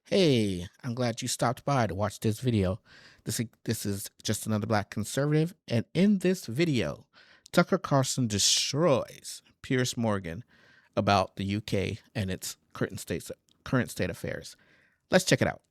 Hey, I'm glad you stopped by to watch this video. This is just another black conservative, and in this video, Tucker Carlson destroys Piers Morgan about the UK and its current state affairs. Let's check it out.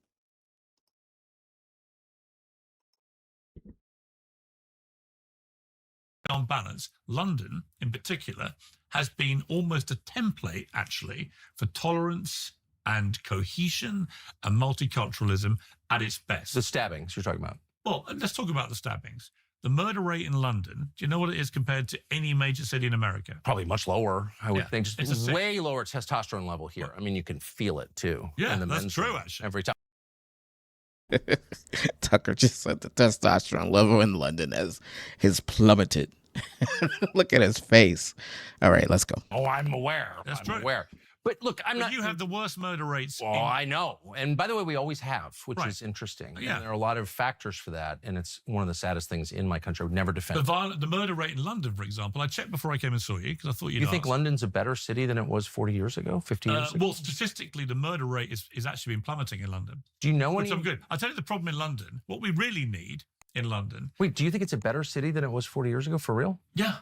On balance, London in particular has been almost a template actually for tolerance and cohesion and multiculturalism at its best. The stabbings you're talking about. Well, let's talk about the stabbings. The murder rate in London, do you know what it is compared to any major city in America? Probably much lower, I would think. It's Just way lower testosterone level here. I mean, you can feel it too. Yeah, in the that's men's true, room actually. Every time. Tucker just said the testosterone level in London has plummeted. Look at his face. All right, let's go. Oh, I'm aware. That's I'm true. aware. But look, You have the worst murder rates. Oh, I know. And by the way, we always have, which Right. is interesting. Yeah. And there are a lot of factors for that. And it's one of the saddest things in my country. I would never defend. The murder rate in London, for example, I checked before I came and saw you because I thought you'd You think ask. London's a better city than it was 40 years ago, 50 years ago? Well, statistically, the murder rate is actually been plummeting in London. Do you know Which any? I'm good. I'll tell you the problem in London. What we really need in London. Wait, do you think it's a better city than it was 40 years ago, for real? Yeah.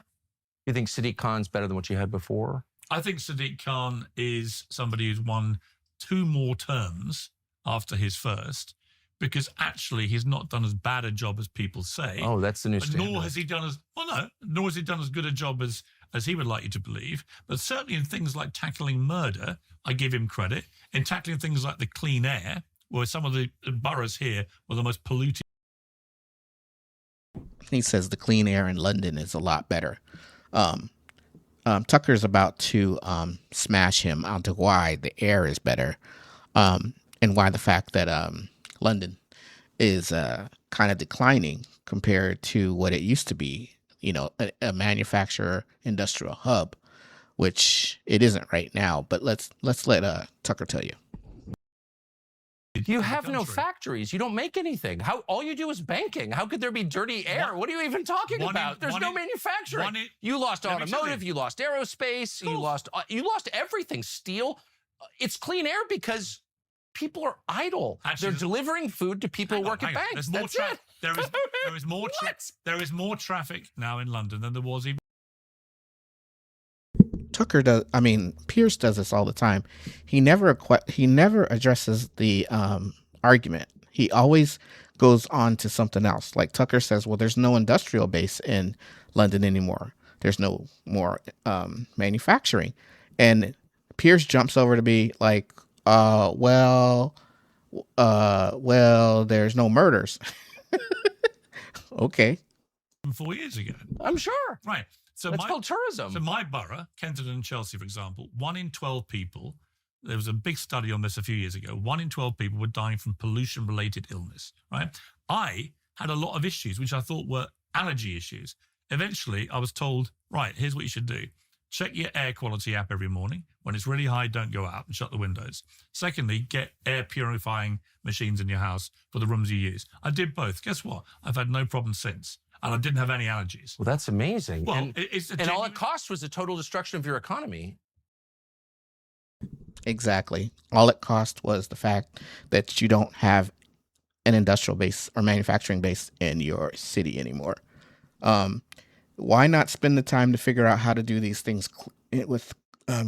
You think Sadiq Khan's better than what you had before? I think Sadiq Khan is somebody who's won 2 more terms after his first, because actually he's not done as bad a job as people say. Oh, that's the new standard. Nor has he done as good a job as he would like you to believe. But certainly in things like tackling murder, I give him credit. In tackling things like the clean air, where some of the boroughs here were the most polluted. He says the clean air in London is a lot better. Tucker's about to smash him onto why the air is better, and why the fact that London is kind of declining compared to what it used to be. You know, a manufacturer industrial hub, which it isn't right now. But let's let Tucker tell you. You have no factories. You don't make anything. All you do is banking. How could there be dirty air? What are you even talking about? There's no manufacturing. You lost automotive. You lost aerospace. You lost everything. Steel. It's clean air because people are idle. Actually, they're delivering food to people who work at banks. That's it. There is more traffic now in London than there was even. Pierce does this all the time. He never addresses the argument. He always goes on to something else. Like Tucker says, well, there's no industrial base in London anymore. There's no more manufacturing. And Pierce jumps over to be like, well, there's no murders. Okay. 4 years ago. I'm sure. Right. So that's called tourism. So my borough, Kensington and Chelsea, for example, 1 in 12 people, there was a big study on this a few years ago, 1 in 12 people were dying from pollution-related illness, right? I had a lot of issues, which I thought were allergy issues. Eventually, I was told, right, here's what you should do. Check your air quality app every morning. When it's really high, don't go out and shut the windows. Secondly, get air purifying machines in your house for the rooms you use. I did both. Guess what? I've had no problem since. And I didn't have any allergies. Well, that's amazing. Well, and all it cost was the total destruction of your economy. Exactly. All it cost was the fact that you don't have an industrial base or manufacturing base in your city anymore. Why not spend the time to figure out how to do these things with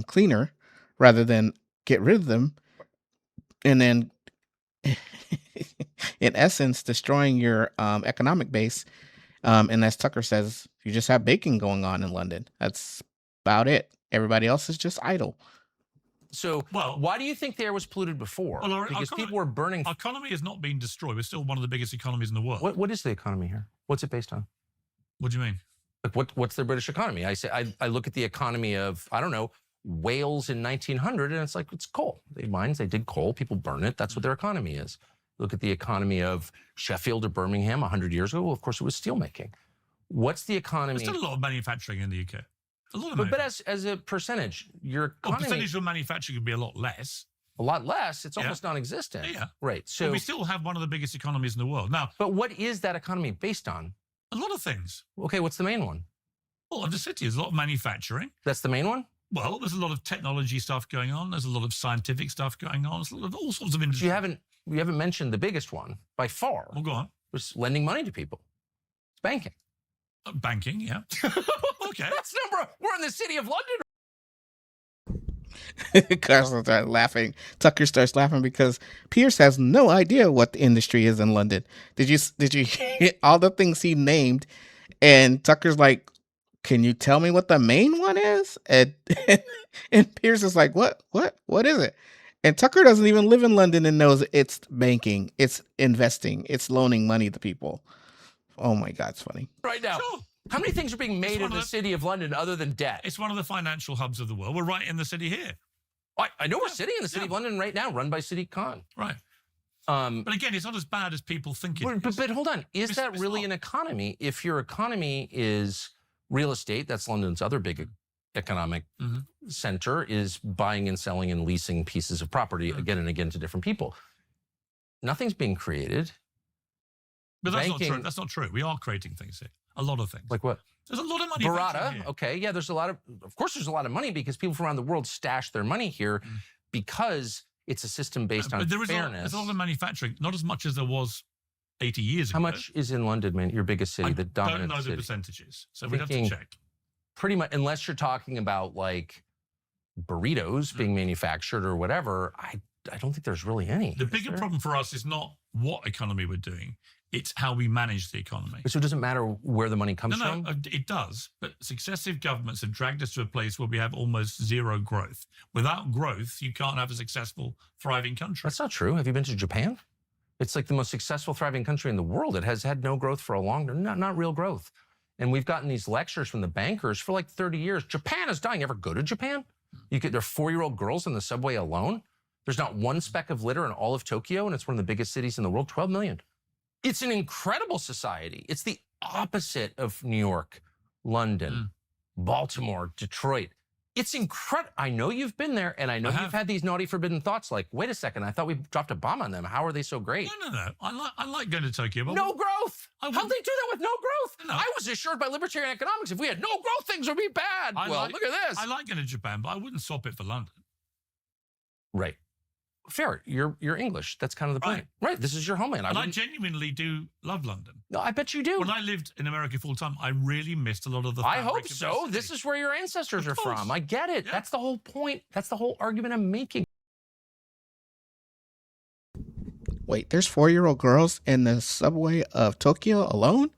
cleaner rather than get rid of them and then, in essence, destroying your economic base? And as Tucker says, you just have baking going on in London. That's about it. Everybody else is just idle. So, why do you think the air was polluted before? Well, because people were burning. Our economy has not been destroyed. We're still one of the biggest economies in the world. What is the economy here? What's it based on? What do you mean? Like what's the British economy? I look at the economy of, I don't know, Wales in 1900, and it's like, it's coal. They dig coal, people burn it. That's what their economy is. Look at the economy of Sheffield or Birmingham 100 years ago. Well, of course, it was steel making. What's the economy? There's still a lot of manufacturing in the UK. A lot of but as a percentage, your economy... percentage of manufacturing would be a lot less. A lot less? It's almost non-existent. Yeah. Right. So but we still have one of the biggest economies in the world. Now, but what is that economy based on? A lot of things. Okay, what's the main one? Well, of the city, there's a lot of manufacturing. That's the main one? Well, there's a lot of technology stuff going on. There's a lot of scientific stuff going on. There's a lot of all sorts of industries. You haven't mentioned the biggest one by far. Well, go on. Was lending money to people. It's banking. Banking, yeah. Okay. That's we're in the city of London. Carlson starts laughing. Tucker starts laughing because Piers has no idea what the industry is in London. Did you hear all the things he named? And Tucker's like, "Can you tell me what the main one is?" And Piers is like, "What is it?" And Tucker doesn't even live in London and knows it's banking, it's investing, it's loaning money to people. Oh my God, it's funny. Right now. Sure. How many things are being made in the city of London other than debt? It's one of the financial hubs of the world. We're right in the city here. I know we're sitting in the city of London right now, run by City Con. Right. But again, it's not as bad as people think it is. But hold on. Is that really an economy? If your economy is real estate, that's London's other big economic center, is buying and selling and leasing pieces of property again and again to different people. Nothing's being created. But that's not true. That's not true. We are creating things here. A lot of things. Like what? There's a lot of money. Barada, okay, yeah, there's a lot of course there's a lot of money because people from around the world stash their money here because it's a system based on fairness. There's a lot of manufacturing, not as much as there was 80 years ago. How much is in London, man, your biggest city, the dominant city? I don't know the percentages, so we'd have to check. Pretty much, unless you're talking about like burritos being manufactured or whatever, I don't think there's really any. The bigger problem for us is not what economy we're doing. It's how we manage the economy. So it doesn't matter where the money comes from? No, it does. But successive governments have dragged us to a place where we have almost zero growth. Without growth, you can't have a successful, thriving country. That's not true. Have you been to Japan? It's like the most successful, thriving country in the world. It has had no growth for a long time, not real growth. And we've gotten these lectures from the bankers for like 30 years. Japan is dying. Ever go to Japan? There are 4-year-old girls in the subway alone. There's not one speck of litter in all of Tokyo, and it's one of the biggest cities in the world, 12 million. It's an incredible society. It's the opposite of New York, London, Baltimore, Detroit. It's incredible. I know you've been there, and I know you've had these naughty, forbidden thoughts like, wait a second, I thought we dropped a bomb on them. How are they so great? No. I like going to Tokyo. But no growth. How'd they do that with no growth? No. I was assured by libertarian economics, if we had no growth, things would be bad. Look at this. I like going to Japan, but I wouldn't swap it for London. Right. Fair. You're English. That's kind of the point. Right. This is your homeland. I genuinely do love London. No, I bet you do. When I lived in America full time, I really missed a lot of the I hope so. This is where your ancestors are from. I get it. Yeah. That's the whole point. That's the whole argument I'm making. Wait, there's 4-year-old girls in the subway of Tokyo alone?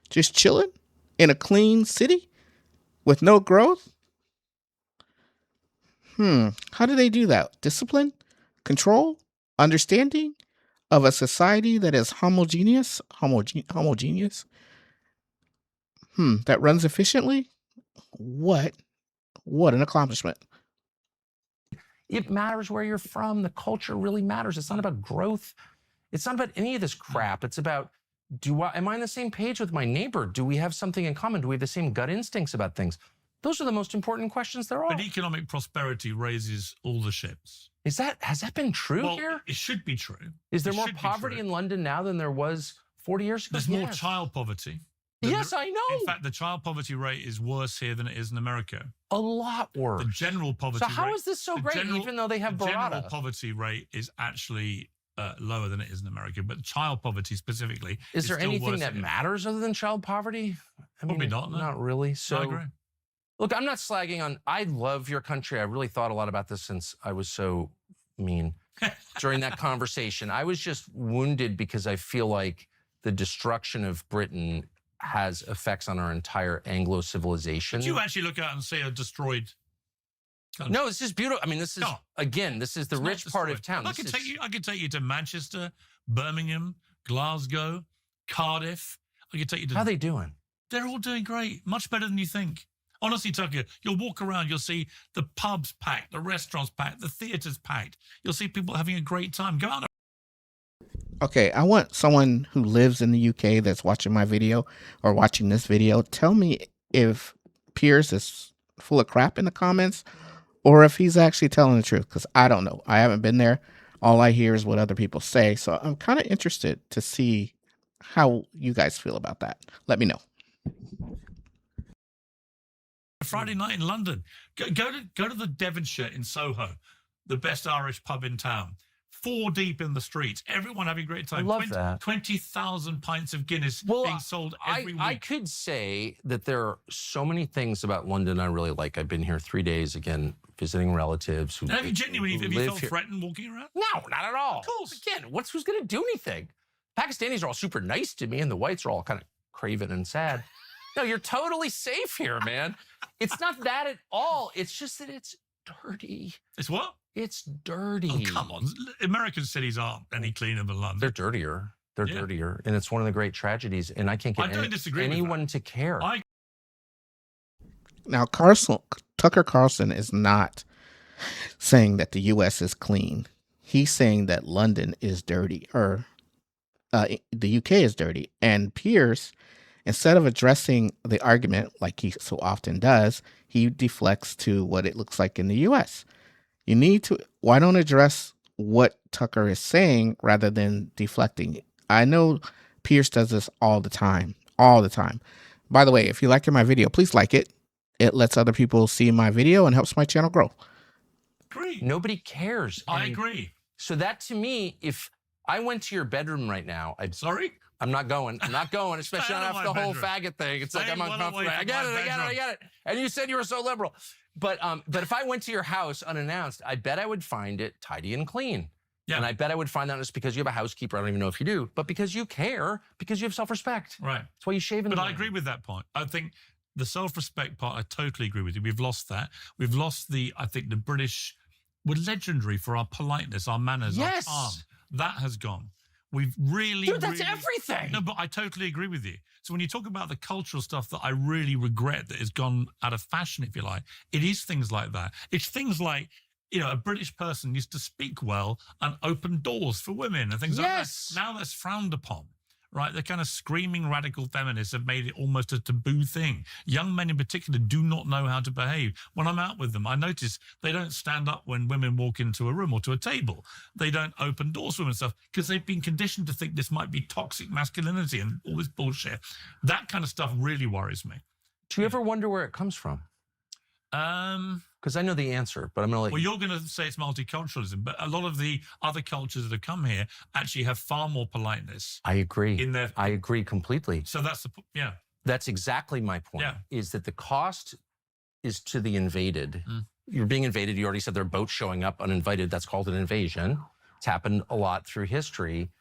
Just chilling? In a clean city? With no growth? How do they do that? Discipline? Control, understanding of a society that is homogeneous, that runs efficiently. What an accomplishment. It matters where you're from. The culture really matters. It's not about growth. It's not about any of this crap. It's about, am I on the same page with my neighbor? Do we have something in common? Do we have the same gut instincts about things? Those are the most important questions there are. But economic prosperity raises all the ships. Has that been true here? It should be true. Is there more poverty in London now than there was 40 years ago? There's more child poverty. Yes, I know. In fact, the child poverty rate is worse here than it is in America. A lot worse. The general poverty rate. So how is this so great, even though they have Barada? The general poverty rate is actually lower than it is in America, but child poverty specifically is there anything that matters other than child poverty? Probably not. No. Not really. So I agree. Look, I'm not slagging on. I love your country. I really thought a lot about this since I was so mean during that conversation. I was just wounded because I feel like the destruction of Britain has effects on our entire Anglo civilization. Did you actually look out and see a destroyed country? No, this is beautiful. I mean, this is, again, this is the rich part of town. I could take you to Manchester, Birmingham, Glasgow, Cardiff. I could take you to... How are they doing? They're all doing great. Much better than you think. Honestly, Tucker, you'll walk around, you'll see the pubs packed, the restaurants packed, the theaters packed. You'll see people having a great time. Go out. Okay, I want someone who lives in the UK that's watching my video or watching this video, tell me if Piers is full of crap in the comments or if he's actually telling the truth, because I don't know. I haven't been there. All I hear is what other people say. So I'm kind of interested to see how you guys feel about that. Let me know. Friday night in London. Go to the Devonshire in Soho, the best Irish pub in town. 4 deep in the streets, everyone having a great time. I love that. 20,000 pints of Guinness being sold every week. I could say that there are so many things about London I really like. I've been here 3 days, again, visiting relatives who have you genuinely have you felt threatened walking around? No, not at all. Of course. Again, who's going to do anything? Pakistanis are all super nice to me, and the whites are all kind of craven and sad. No, you're totally safe here, man. It's not that at all. It's just that it's dirty. It's what? It's dirty. Oh, come on. American cities aren't any cleaner than London. They're dirtier. They're dirtier. And it's one of the great tragedies. And I can't get anyone to care. Now, Tucker Carlson is not saying that the U.S. is clean. He's saying that London is dirty, or the U.K. is dirty. And Piers, instead of addressing the argument like he so often does, he deflects to what it looks like in the U.S. Why don't address what Tucker is saying rather than deflecting? I know Piers does this all the time. By the way, if you're liking my video, please like it. It lets other people see my video and helps my channel grow. Agree. Nobody cares. I agree. So that, to me, if I went to your bedroom right now, I'm not going, especially not after the whole faggot thing. It's like I'm uncomfortable. I get it. And you said you were so liberal. But if I went to your house unannounced, I bet I would find it tidy and clean. Yeah. And I bet I would find that just because you have a housekeeper. I don't even know if you do, but because you care, because you have self-respect. Right. That's why you shave in the But I agree with that point. I think the self-respect part, I totally agree with you. We've lost that. We've lost the British were legendary for our politeness, our manners, our calm. That has gone. We've really, Dude, that's everything. No, but I totally agree with you. So when you talk about the cultural stuff that I really regret that has gone out of fashion, if you like, it is things like that. It's things like, a British person used to speak well and open doors for women and things like that. Now that's frowned upon, right? The kind of screaming radical feminists have made it almost a taboo thing. Young men in particular do not know how to behave. When I'm out with them, I notice they don't stand up when women walk into a room or to a table. They don't open doors for women and stuff because they've been conditioned to think this might be toxic masculinity and all this bullshit. That kind of stuff really worries me. Do you ever wonder where it comes from? Because I know the answer, but I'm going to let you. Well, you're going to say it's multiculturalism, but a lot of the other cultures that have come here actually have far more politeness. I agree. I agree completely. So that's That's exactly my point. Is that the cost is to the invaded. You're being invaded. You already said there are boats showing up uninvited. That's called an invasion. It's happened a lot through history.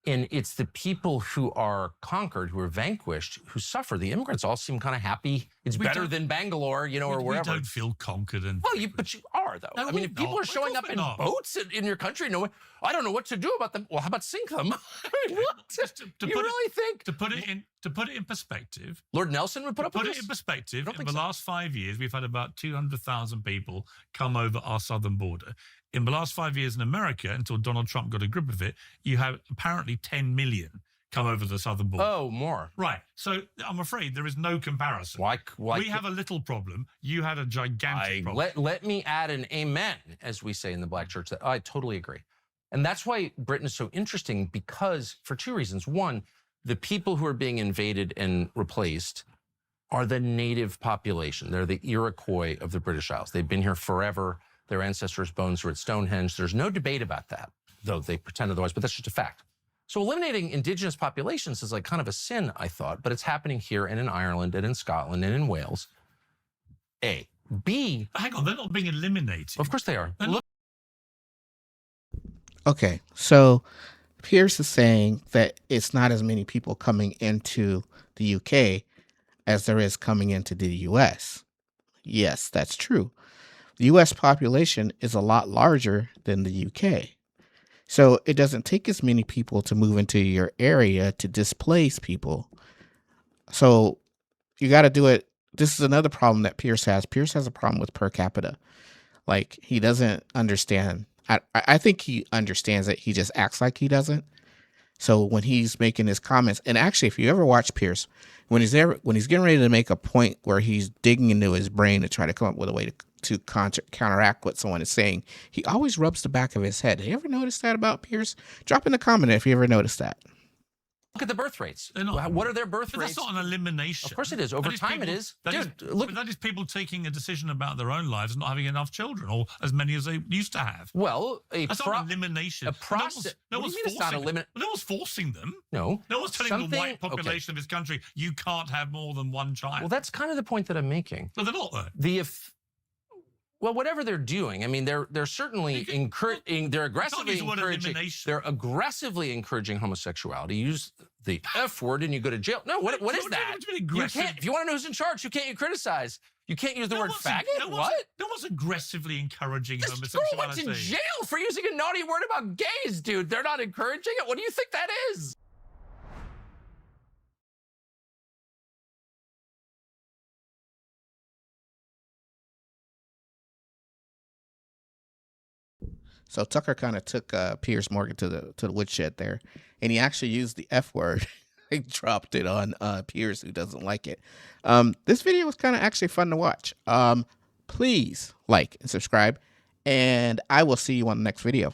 And it's the people who are conquered, who are vanquished, who suffer. The immigrants all seem kind of happy. It's better than Bangalore, or wherever. We don't feel conquered. But you are, though. No, I mean, if people are showing up in boats in your country, I don't know what to do about them. Well, how about sink them? I mean, what? You really think? To put it in perspective. Lord Nelson would put up with this? Put it in perspective. In the last 5 years, we've had about 200,000 people come over our southern border. In the last 5 years in America, until Donald Trump got a grip of it, you have apparently 10 million come over the southern border. Oh, more. Right. So I'm afraid there is no comparison. Why we have a little problem. You had a gigantic problem. Let me add an amen, as we say in the Black church. That I totally agree. And that's why Britain is so interesting, because for 2 reasons. One, the people who are being invaded and replaced are the native population. They're the Iroquois of the British Isles. They've been here forever. Their ancestors' bones are at Stonehenge. There's no debate about that, though they pretend otherwise, but that's just a fact. So eliminating indigenous populations is like kind of a sin, I thought, but it's happening here and in Ireland and in Scotland and in Wales. A. B. Hang on, they're not being eliminated. Of course they are. Okay, so Piers is saying that it's not as many people coming into the UK as there is coming into the US. Yes, that's true. The U.S. population is a lot larger than the U.K. So it doesn't take as many people to move into your area to displace people. So you got to do it. This is another problem that Piers has. Piers has a problem with per capita. Like, he doesn't understand. I think he understands it. He just acts like he doesn't. So when he's making his comments, and actually, if you ever watch Piers, when he's getting ready to make a point where he's digging into his brain to try to come up with a way to counteract what someone is saying, he always rubs the back of his head. Have you ever noticed that about Piers? Drop in the comment if you ever noticed that. Look at the birth rates. What are their birth rates? That's not an elimination. Of course it is. Over time it is. Look, that is people taking a decision about their own lives and not having enough children, or as many as they used to have. Well, that's not an elimination. A process. No one's forcing them. No. No one's telling the white population of this country, you can't have more than one child. Well, that's kind of the point that I'm making. No, they're not, though. Well, whatever they're doing, I mean, they're certainly encouraging. They're aggressively encouraging. They're aggressively encouraging homosexuality. Use the F word and you go to jail. No, what is that? You can't. If you want to know who's in charge, you can't criticize. You can't use the word faggot. What? No one's aggressively encouraging homosexuality. This girl went to jail for using a naughty word about gays, dude. They're not encouraging it. What do you think that is? So Tucker kind of took Piers Morgan to the woodshed there, and he actually used the F word. He dropped it on Piers, who doesn't like it. This video was kind of actually fun to watch. Please like and subscribe, and I will see you on the next video.